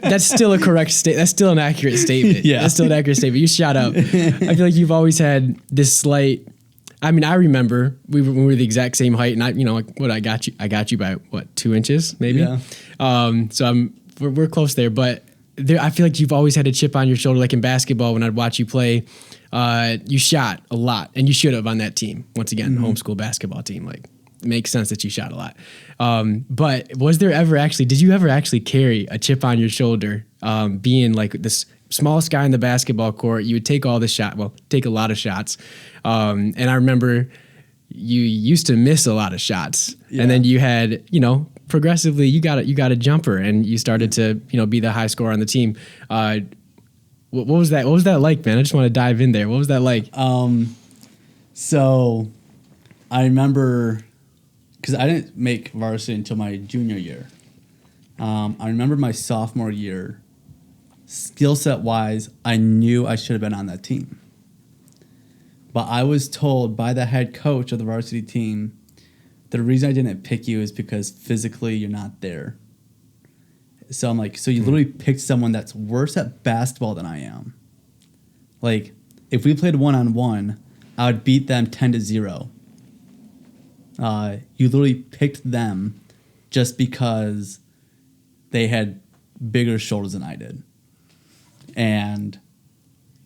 that's still a correct state. That's still an accurate statement. Yeah. That's still an accurate statement. You shot up. I feel like you've always had this slight. I mean, I remember when we were the exact same height, and I got you by 2 inches maybe. Yeah. So we're close there, but I feel like you've always had a chip on your shoulder. Like in basketball, when I'd watch you play, you shot a lot, and you should have on that team. Once again, homeschool basketball team. Like, it makes sense that you shot a lot. But did you ever actually carry a chip on your shoulder, being like this smallest guy in the basketball court? You would take take a lot of shots. And I remember you used to miss a lot of shots, and then you had, progressively you got a jumper, and you started to, be the high scorer on the team. What was that? What was that like, man? I just want to dive in there. What was that like? So I remember, because I didn't make varsity until my junior year. I remember my sophomore year, skill set wise, I knew I should have been on that team. But I was told by the head coach of the varsity team, the reason I didn't pick you is because physically you're not there. So I'm like, so you literally picked someone that's worse at basketball than I am. Like, if we played one-on-one, I would beat them 10-0. You literally picked them just because they had bigger shoulders than I did. And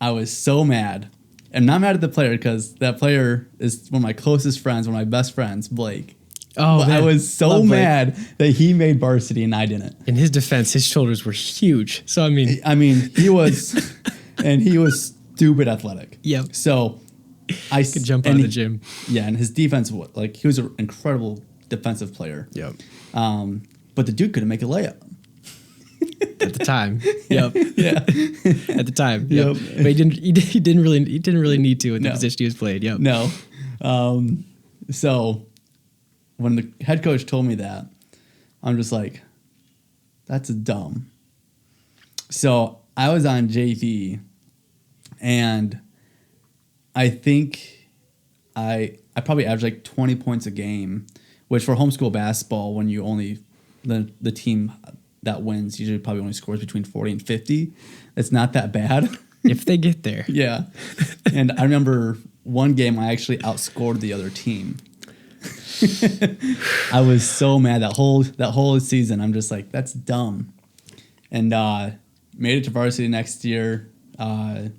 I was so mad. I'm not mad at the player, because that player is one of my closest friends, one of my best friends, Blake. Oh, but man. I was so mad that he made varsity and I didn't. In his defense, his shoulders were huge. So I mean, he was, and he was stupid athletic. Yep. So I could jump out of the gym. Yeah, and his defense, he was an incredible defensive player. Yep. But the dude couldn't make a layup. At the time. Yep. Yeah. At the time. Yep. But he didn't really need to in the position he was played. Yep. No. So when the head coach told me that, I'm just like, that's dumb. So I was on JV, and I think I probably averaged like 20 points a game, which for homeschool basketball, when you only the team that wins usually probably only scores between 40 and 50. It's not that bad. If they get there. Yeah. And I remember one game I actually outscored the other team. I was so mad that whole season. I'm just like, that's dumb. And made it to varsity next year. And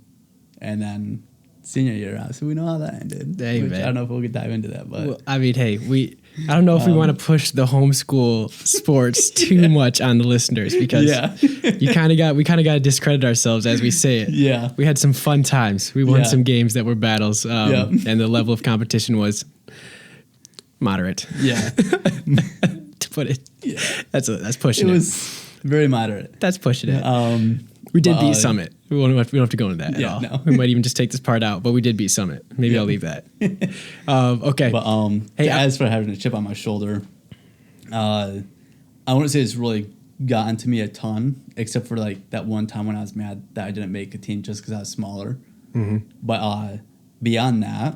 then senior year, so we know how that ended. Hey, man. I don't know if we could dive into that, but well, I mean, hey, I don't know if we want to push the homeschool sports too much on the listeners, because we kind of got to discredit ourselves as we say it. Yeah. We had some fun times. We won some games that were battles, and the level of competition was moderate. Yeah. To put it, that's pushing it. It was very moderate. That's pushing it. We did beat Summit. We don't have to go into that at all. No. We might even just take this part out, but we did beat Summit. Maybe I'll leave that. Okay. But as for having a chip on my shoulder, I wouldn't say it's really gotten to me a ton, except for like that one time when I was mad that I didn't make a team just because I was smaller. Mm-hmm. But beyond that,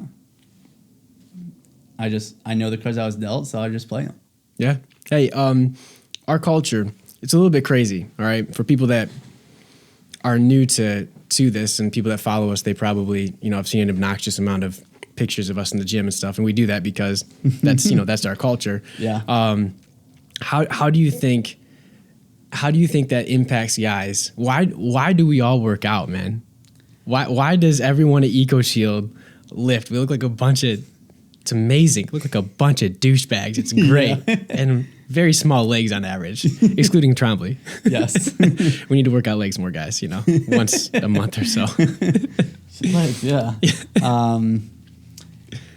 I know the cards I was dealt, so I just play them. Yeah. Hey, our culture, it's a little bit crazy. All right, for people that are new to this, and people that follow us, they probably, have seen an obnoxious amount of pictures of us in the gym and stuff, and we do that because that's that's our culture. Yeah. How do you think that impacts guys? Why do we all work out, man? Why does everyone at EcoShield lift? We look like a bunch of. It's amazing. We look like a bunch of douchebags. It's great. And very small legs on average, excluding Trombley. Yes. We need to work out legs more, guys, once a month or so. Legs, yeah.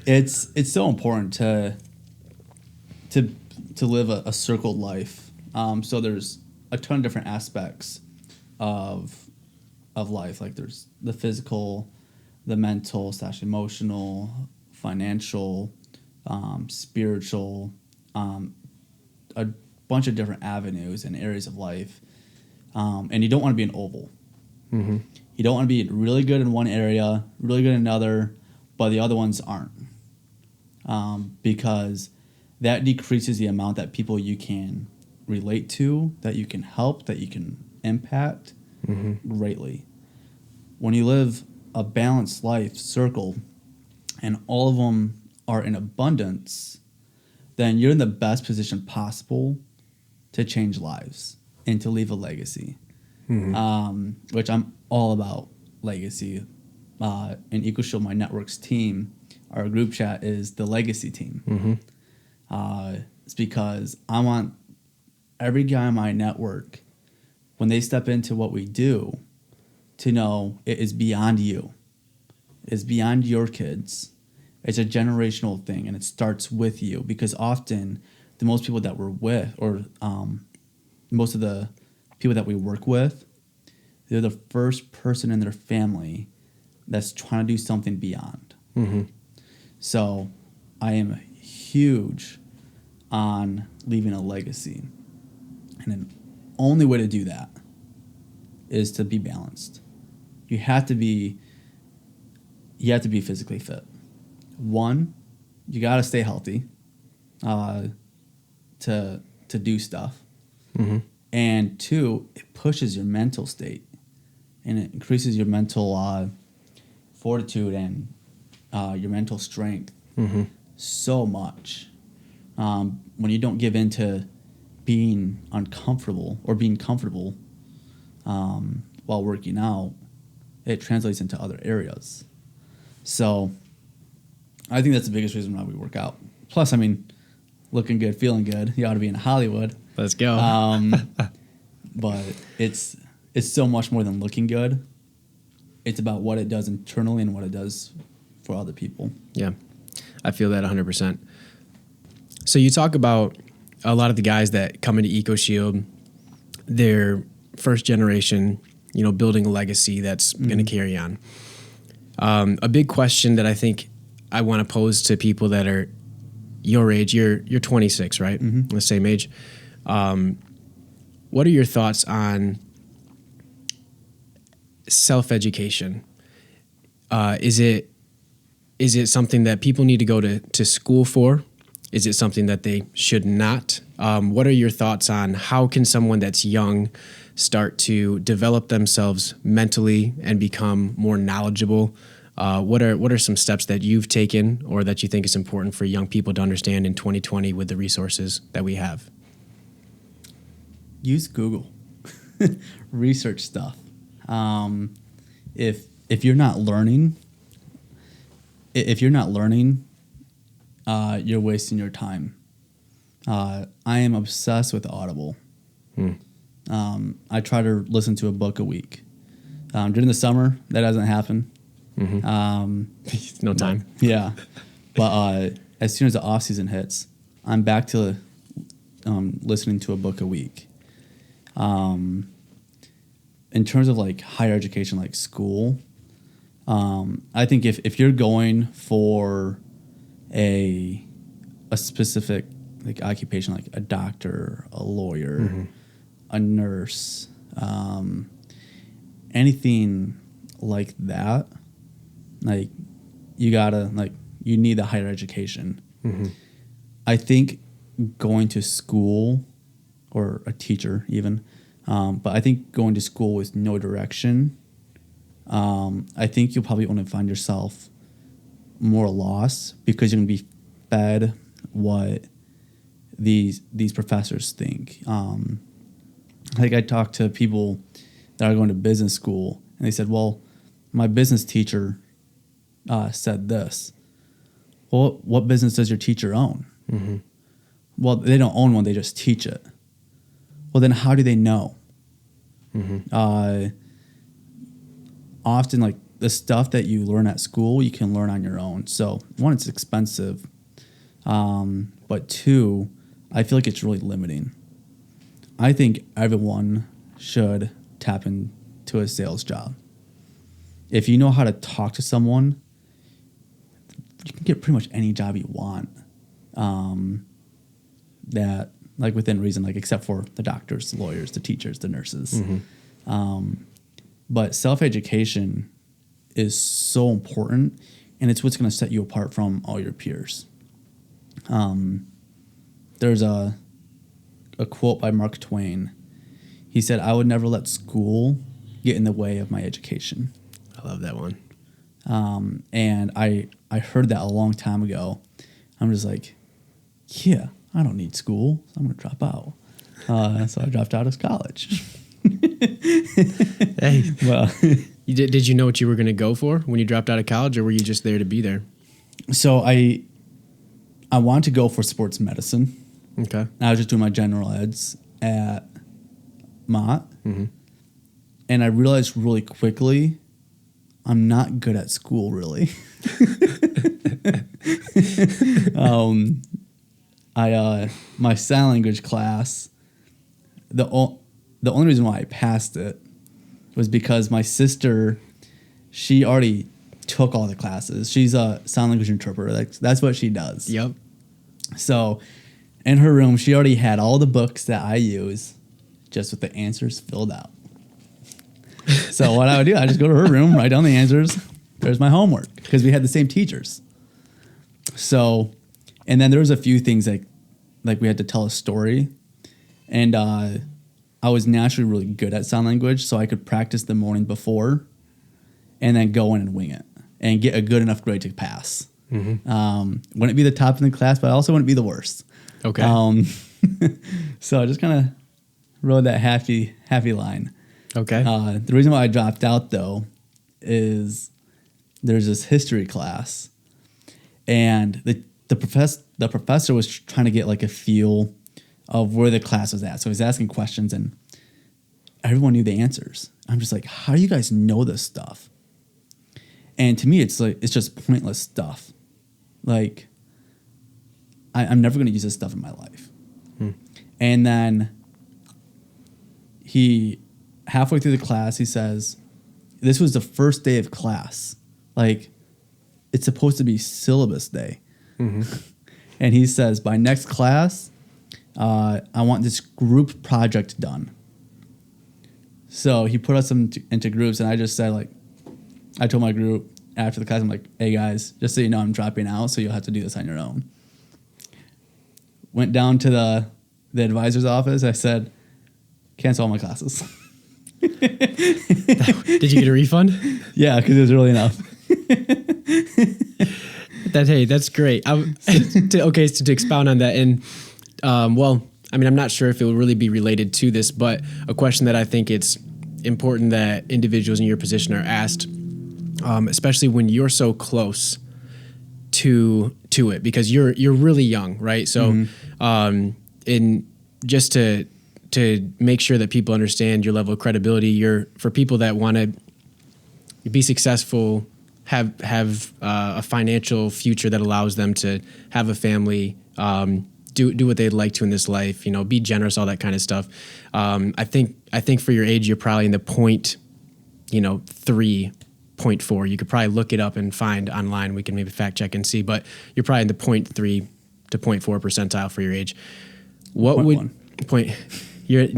It's so important to live a circled life. So there's a ton of different aspects of life. Like there's the physical, the mental / emotional, financial, spiritual, a bunch of different avenues and areas of life. And you don't want to be an oval. Mm-hmm. You don't want to be really good in one area, really good in another, but the other ones aren't. Because that decreases the amount that people you can relate to, that you can help, that you can impact greatly. When you live a balanced life circle and all of them are in abundance, then you're in the best position possible to change lives and to leave a legacy, which I'm all about legacy. In EcoShield, my network's team, our group chat is the legacy team. It's because I want every guy in my network, when they step into what we do, to know it is beyond you. It's beyond your kids. It's a generational thing, and it starts with you, because often the most people that we're with, or most of the people that we work with, they're the first person in their family that's trying to do something beyond. So I am huge on leaving a legacy. And the only way to do that is to be balanced. You have to be physically fit. One, you got to stay healthy to do stuff. And two, it pushes your mental state, and it increases your mental fortitude and your mental strength so much. When you don't give in to being uncomfortable or being comfortable while working out, it translates into other areas. So I think that's the biggest reason why we work out. Plus, I mean, looking good, feeling good. You ought to be in Hollywood. Let's go. But it's so much more than looking good. It's about what it does internally and what it does for other people. Yeah, I feel that 100%. So you talk about a lot of the guys that come into EcoShield, they're first generation, building a legacy that's going to carry on. A big question that I think I want to pose to people that are your age, you're 26, right? The same age. What are your thoughts on self-education? Is it something that people need to go to school for? Is it something that they should not? What are your thoughts on how can someone that's young start to develop themselves mentally and become more knowledgeable? What are some steps that you've taken or that you think is important for young people to understand in 2020 with the resources that we have? Use Google. Research stuff. If you're not learning, you're wasting your time. I am obsessed with Audible. I try to listen to a book a week. During the summer, that doesn't happen. No time. Yeah. But as soon as the off season hits, I'm back to listening to a book a week. In terms of like higher education, like school, I think if you're going for a specific like occupation, like a doctor, a lawyer, a nurse, anything like that, like you need the higher education. I think going to school, or a teacher even, but I think going to school with no direction, I think you'll probably only find yourself more lost, because you're going to be fed what these professors think. Like I talked to people that are going to business school, and they said, well, my business teacher said this. Well, what business does your teacher own? Mm-hmm. Well, they don't own one. They just teach it. Well, then how do they know? Mm-hmm. Often, like, the stuff that you learn at school, you can learn on your own. So, one, it's expensive. But two, I feel like it's really limiting. I think everyone should tap into a sales job. If you know how to talk to someone, you can get pretty much any job you want. That, like, within reason, like, except for the doctors, the lawyers, the teachers, the nurses. Mm-hmm. But self-education is so important, and it's what's going to set you apart from all your peers. There's a quote by Mark Twain. He said, "I would never let school get in the way of my education." I love that one. And I heard that a long time ago. I'm just like, yeah, I don't need school. So I'm going to drop out. So I dropped out of college. Hey, well, did you know what you were going to go for when you dropped out of college, or were you just there to be there? So I wanted to go for sports medicine. Okay. I was just doing my general eds at Mott. Mm-hmm. And I realized really quickly, I'm not good at school, really. My sign language class, the only reason why I passed it was because my sister, she already took all the classes. She's a sign language interpreter. That's what she does. Yep. So in her room, she already had all the books that I use, just with the answers filled out. So what I would do, I just go to her room, write down the answers. There's my homework, because we had the same teachers. So, and then there was a few things like we had to tell a story, and I was naturally really good at sign language, so I could practice the morning before, and then go in and wing it and get a good enough grade to pass. Mm-hmm. Wouldn't be the top in the class, but I also wouldn't be the worst. Okay. So I just kind of rode that happy line. Okay. The reason why I dropped out, though, is there's this history class, and the professor was trying to get like a feel of where the class was at. So he was asking questions, and everyone knew the answers. I'm just like, how do you guys know this stuff? And to me, it's just pointless stuff. Like, I'm never going to use this stuff in my life. And then halfway through the class, he says, this was the first day of class. Like, it's supposed to be syllabus day. Mm-hmm. And he says, by next class, I want this group project done. So he put us into groups, and I just said, like, I told my group after the class, I'm like, hey guys, just so you know, I'm dropping out, so you'll have to do this on your own. Went down to the advisor's office. I said, cancel all my classes. Did you get a refund? Yeah, because it was early enough. That's great. To expound on that, and I'm not sure if it will really be related to this, but a question that I think it's important that individuals in your position are asked, especially when you're so close to it, because you're really young, right? So, in just to make sure that people understand your level of credibility, for people that want to be successful, have a financial future that allows them to have a family, do what they'd like to in this life, be generous, all that kind of stuff. I think for your age, you're probably in the 0.4. You could probably look it up and find online. We can maybe fact check and see, but you're probably in the 0.3 to 0.4 percentile for your age. What would 1%? You're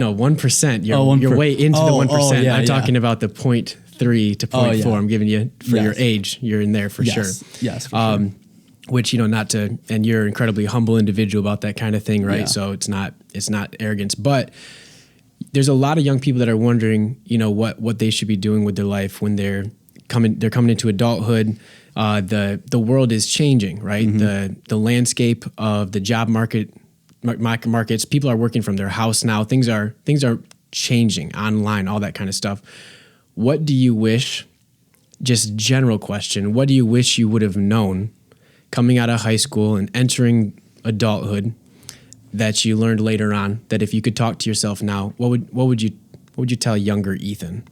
way into the 1%. Yeah, I'm talking about the 0.3 to 0.4. Yeah. I'm giving you for your age. You're in there for sure. Yes, for sure. Which, and you're an incredibly humble individual about that kind of thing, right? Yeah. So it's not arrogance, but there's a lot of young people that are wondering, what they should be doing with their life when they're coming into adulthood. The world is changing, right? Mm-hmm. The landscape of the job markets, people are working from their house now. Things are changing online, all that kind of stuff. What do you wish just general question. What do you wish you would have known coming out of high school and entering adulthood that you learned later on, that if you could talk to yourself now, what would you tell younger Ethan?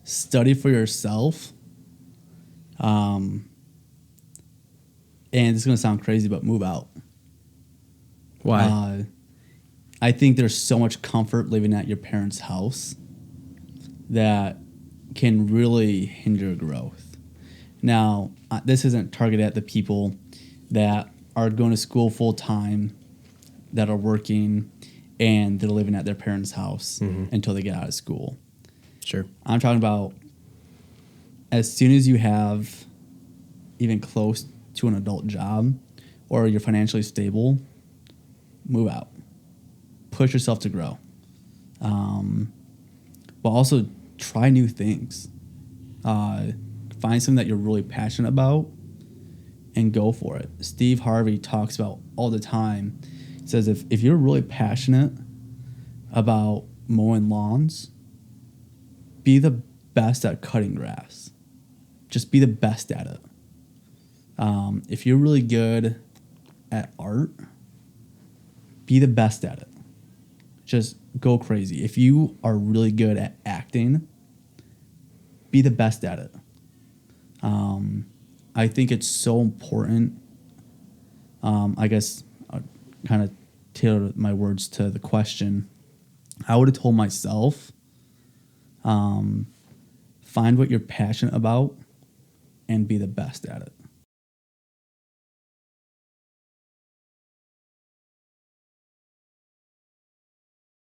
Study for yourself. And it's going to sound crazy, but move out. Why? I think there's so much comfort living at your parents' house that can really hinder growth. Now, this isn't targeted at the people that are going to school full time, that are working, and they're living at their parents' house until they get out of school. Sure. I'm talking about as soon as you have even close to an adult job or you're financially stable, move out. Push yourself to grow. But also try new things. Find something that you're really passionate about and go for it. Steve Harvey talks about all the time. He says if you're really passionate about mowing lawns, be the best at cutting grass. Just be the best at it. If you're really good at art, be the best at it. Just go crazy. If you are really good at acting, be the best at it. I think it's so important. I guess I kind of tailored my words to the question. I would have told myself, find what you're passionate about and be the best at it.